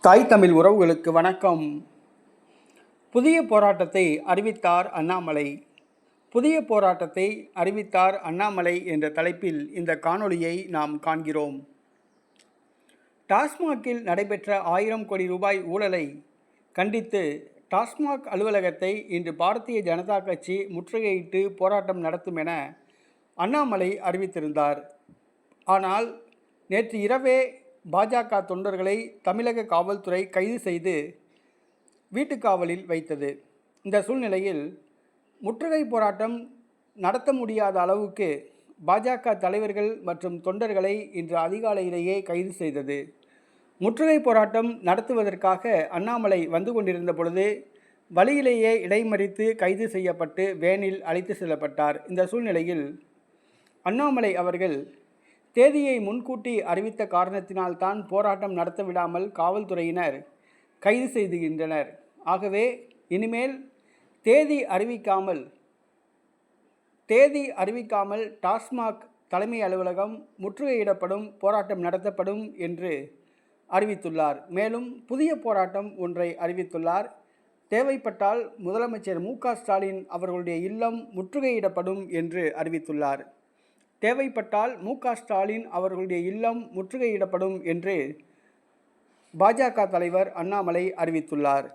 தாய் தமிழ் உறவுகளுக்கு வணக்கம். புதிய போராட்டத்தை அறிவித்தார் அண்ணாமலை. புதிய போராட்டத்தை அறிவித்தார் அண்ணாமலை என்ற தலைப்பில் இந்த காணொளியை நாம் காண்கிறோம். டாஸ்மாகில் நடைபெற்ற 1000 கோடி ரூபாய் ஊழலை கண்டித்து டாஸ்மாக் அலுவலகத்தை இன்று பாரதிய ஜனதா கட்சி முற்றுகையிட்டு போராட்டம் நடத்தும் என அண்ணாமலை அறிவித்திருந்தார். ஆனால் நேற்று இரவே பாஜக தொண்டர்களை தமிழக காவல்துறை கைது செய்து வீட்டுக்காவலில் வைத்தது. இந்த சூழ்நிலையில் முற்றுகை போராட்டம் நடத்த முடியாத அளவுக்கு பாஜக தலைவர்கள் மற்றும் தொண்டர்களை இன்று அதிகாலையிலேயே கைது செய்தது. முற்றுகை போராட்டம் நடத்துவதற்காக அண்ணாமலை வந்து கொண்டிருந்த பொழுது வழியிலேயே இடைமறித்து கைது செய்யப்பட்டு வேனில் அழைத்து செல்லப்பட்டார். இந்த சூழ்நிலையில் அண்ணாமலை அவர்கள் தேதியை முன்கூட்டி அறிவித்த காரணத்தினால்தான் போராட்டம் நடத்த விடாமல் காவல்துறையினர் கைது செய்துகின்றனர். ஆகவே இனிமேல் தேதி அறிவிக்காமல் டாஸ்மாக் தலைமை அலுவலகம் முற்றுகையிடப்படும், போராட்டம் நடத்தப்படும் என்று அறிவித்துள்ளார். மேலும் புதிய போராட்டம் ஒன்றை அறிவித்துள்ளார். தேவைப்பட்டால் முதலமைச்சர் மு.க.ஸ்டாலின் அவர்களுடைய இல்லம் முற்றுகையிடப்படும் என்று அறிவித்துள்ளார். தேவைப்பட்டால் மு.க.ஸ்டாலின் அவர்களுடைய இல்லம் முற்றுகையிடப்படும் என்று பாஜக தலைவர் அண்ணாமலை அறிவித்துள்ளார்.